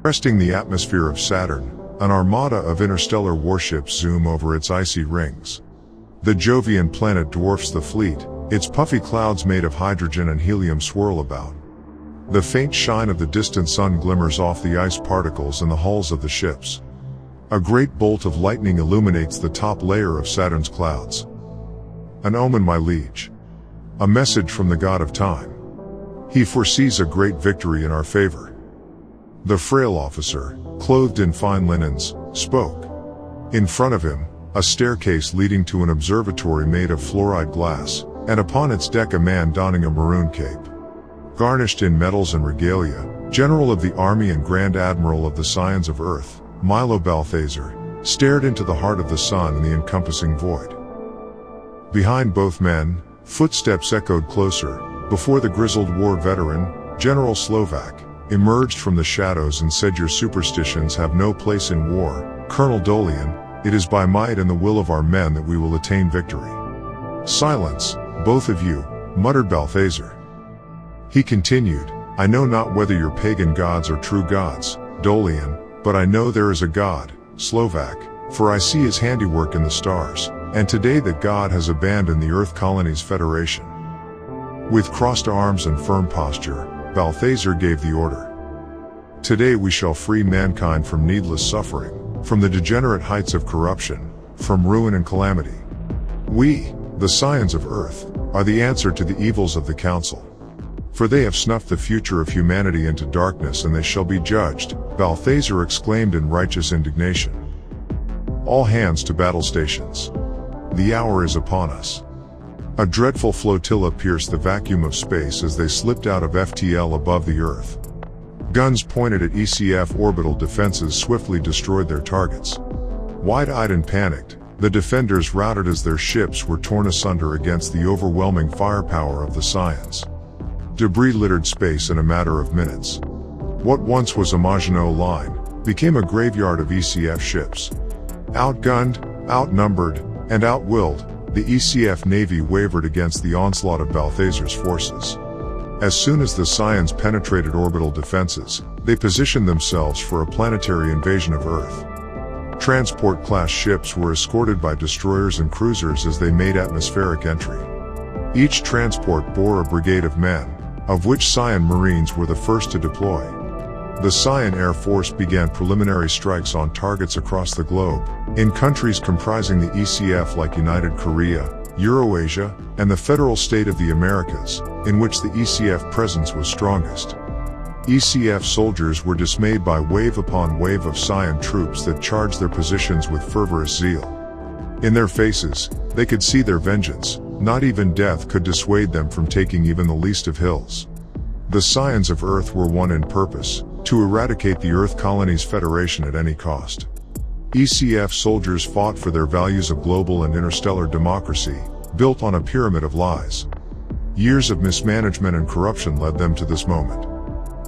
Breasting the atmosphere of Saturn, an armada of interstellar warships zoom over its icy rings. The Jovian planet dwarfs the fleet, its puffy clouds made of hydrogen and helium swirl about. The faint shine of the distant sun glimmers off the ice particles in the hulls of the ships. A great bolt of lightning illuminates the top layer of Saturn's clouds. An omen, my liege. A message from the god of time. He foresees a great victory in our favor. The frail officer, clothed in fine linens, spoke. In front of him, a staircase leading to an observatory made of fluoride glass, and upon its deck a man donning a maroon cape. Garnished in medals and regalia, General of the Army and Grand Admiral of the Scions of Earth, Milo Balthazar, stared into the heart of the sun and the encompassing void. Behind both men, footsteps echoed closer, before the grizzled war veteran, General Slovak, emerged from the shadows and said, "Your superstitions have no place in war, Colonel Dolian. It is by might and the will of our men that we will attain victory." "Silence, both of you," muttered Balthazar. He continued, "I know not whether your pagan gods are true gods, Dolian, but I know there is a God, Slovak, for I see his handiwork in the stars, and today that God has abandoned the Earth Colonies Federation." With crossed arms and firm posture, Balthazar gave the order. "Today we shall free mankind from needless suffering, from the degenerate heights of corruption, from ruin and calamity. We, the Scions of Earth, are the answer to the evils of the Council. For they have snuffed the future of humanity into darkness and they shall be judged," Balthazar exclaimed in righteous indignation. "All hands to battle stations. The hour is upon us." A dreadful flotilla pierced the vacuum of space as they slipped out of FTL above the Earth. Guns pointed at ECF orbital defenses swiftly destroyed their targets. Wide-eyed and panicked, the defenders routed as their ships were torn asunder against the overwhelming firepower of the Scions. Debris littered space in a matter of minutes. What once was a Maginot Line became a graveyard of ECF ships. Outgunned, outnumbered, and outwilled, the ECF Navy wavered against the onslaught of Balthazar's forces. As soon as the Scions penetrated orbital defenses, they positioned themselves for a planetary invasion of Earth. Transport-class ships were escorted by destroyers and cruisers as they made atmospheric entry. Each transport bore a brigade of men, of which Scion Marines were the first to deploy. The Scion Air Force began preliminary strikes on targets across the globe, in countries comprising the ECF like United Korea, Eurasia, and the federal state of the Americas, in which the ECF presence was strongest. ECF soldiers were dismayed by wave upon wave of Scion troops that charged their positions with fervorous zeal. In their faces, they could see their vengeance. Not even death could dissuade them from taking even the least of hills. The Scions of Earth were one in purpose, to eradicate the Earth Colonies Federation at any cost. ECF soldiers fought for their values of global and interstellar democracy, built on a pyramid of lies. Years of mismanagement and corruption led them to this moment.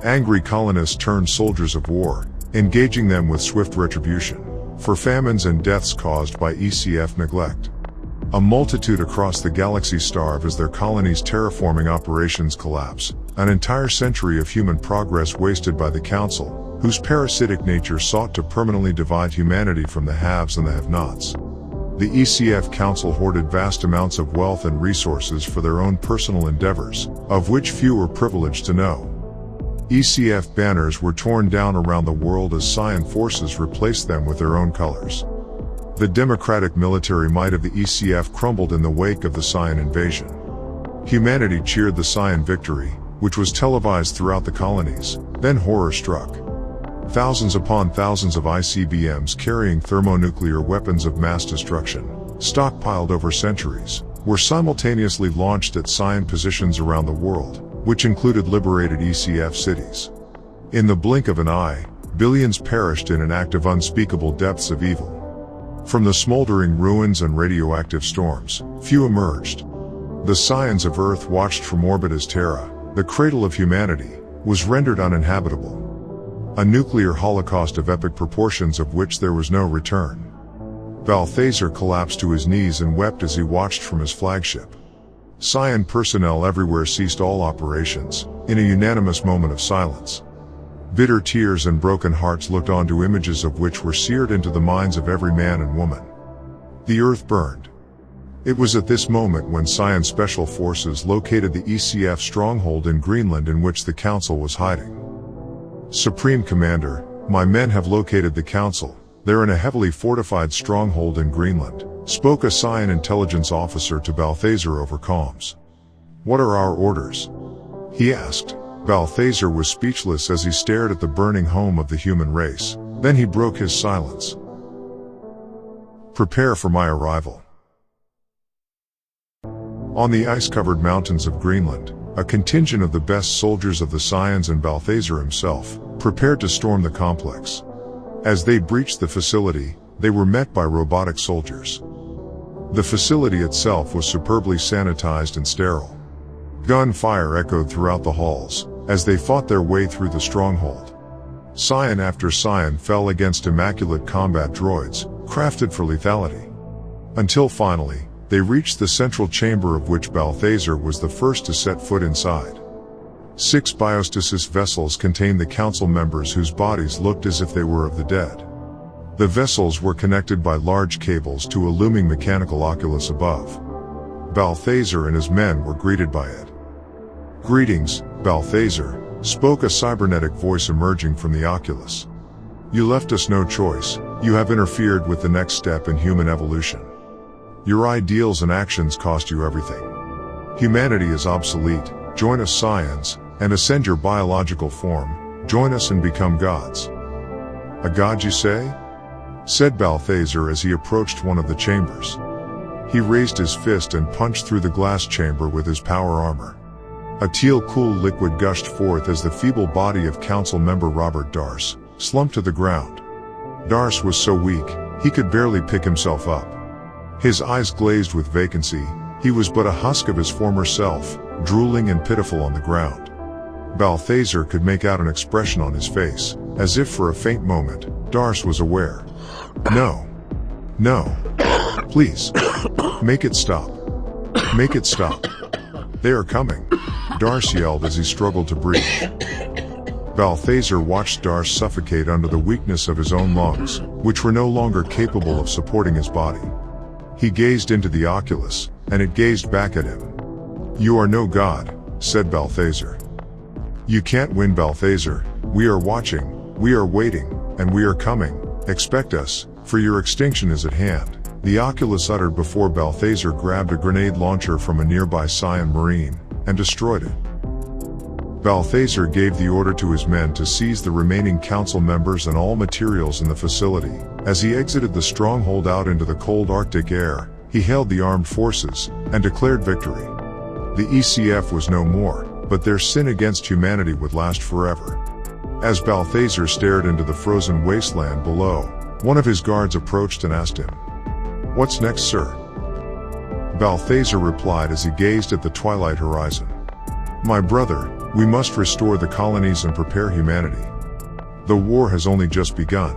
Angry colonists turned soldiers of war, engaging them with swift retribution, for famines and deaths caused by ECF neglect. A multitude across the galaxy starve as their colonies' terraforming operations collapse, an entire century of human progress wasted by the Council, whose parasitic nature sought to permanently divide humanity from the haves and the have-nots. The ECF Council hoarded vast amounts of wealth and resources for their own personal endeavors, of which few were privileged to know. ECF banners were torn down around the world as Scion forces replaced them with their own colors. The democratic military might of the ECF crumbled in the wake of the Scion invasion. Humanity cheered the Scion victory, which was televised throughout the colonies. Then horror struck. Thousands upon thousands of ICBMs carrying thermonuclear weapons of mass destruction, stockpiled over centuries, were simultaneously launched at Scion positions around the world, which included liberated ECF cities. In the blink of an eye, billions perished in an act of unspeakable depths of evil. From the smoldering ruins and radioactive storms, few emerged. The Scions of Earth watched from orbit as Terra, the cradle of humanity, was rendered uninhabitable. A nuclear holocaust of epic proportions of which there was no return. Balthazar collapsed to his knees and wept as he watched from his flagship. Scion personnel everywhere ceased all operations, in a unanimous moment of silence. Bitter tears and broken hearts looked onto images of which were seared into the minds of every man and woman. The earth burned. It was at this moment when Scion Special Forces located the ECF stronghold in Greenland in which the Council was hiding. Supreme Commander, my men have located the Council. They're in a heavily fortified stronghold in Greenland, spoke a Scion intelligence officer to Balthazar over comms. What are our orders? He asked. Balthazar was speechless as he stared at the burning home of the human race. Then he broke his silence. Prepare for my arrival. On the ice-covered mountains of Greenland, a contingent of the best soldiers of the Scions and Balthazar himself prepared to storm the complex. As they breached the facility, they were met by robotic soldiers. The facility itself was superbly sanitized and sterile. Gunfire echoed throughout the halls as they fought their way through the stronghold. Scion after Scion fell against immaculate combat droids, crafted for lethality. Until finally, they reached the central chamber of which Balthazar was the first to set foot inside. 6 biostasis vessels contained the council members whose bodies looked as if they were of the dead. The vessels were connected by large cables to a looming mechanical oculus above. Balthazar and his men were greeted by it. Greetings, Balthazar, spoke a cybernetic voice emerging from the oculus. You left us no choice. You have interfered with the next step in human evolution. Your ideals and actions cost you everything. Humanity is obsolete. Join us, Scions, and ascend your biological form. Join us and become gods. A god, you say? Said Balthazar as he approached one of the chambers. He raised his fist and punched through the glass chamber with his power armor. A teal-cool liquid gushed forth as the feeble body of council member Robert Darce slumped to the ground. Darce was so weak, he could barely pick himself up. His eyes glazed with vacancy. He was but a husk of his former self, drooling and pitiful on the ground. Balthazar could make out an expression on his face, as if for a faint moment, Darce was aware. No. No. Please. Make it stop. Make it stop. They are coming. Darce yelled as he struggled to breathe. Balthazar watched Darce suffocate under the weakness of his own lungs, which were no longer capable of supporting his body. He gazed into the oculus, and it gazed back at him. You are no god, said Balthazar. You can't win, Balthazar. We are watching, we are waiting, and we are coming. Expect us, for your extinction is at hand, the oculus uttered before Balthazar grabbed a grenade launcher from a nearby Scion Marine and destroyed it. Balthazar gave the order to his men to seize the remaining council members and all materials in the facility. As he exited the stronghold out into the cold Arctic air, he hailed the armed forces and declared victory. The ECF was no more, but their sin against humanity would last forever. As Balthazar stared into the frozen wasteland below, one of his guards approached and asked him, "What's next, sir?" Balthazar replied as he gazed at the twilight horizon. "My brother, we must restore the colonies and prepare humanity. The war has only just begun."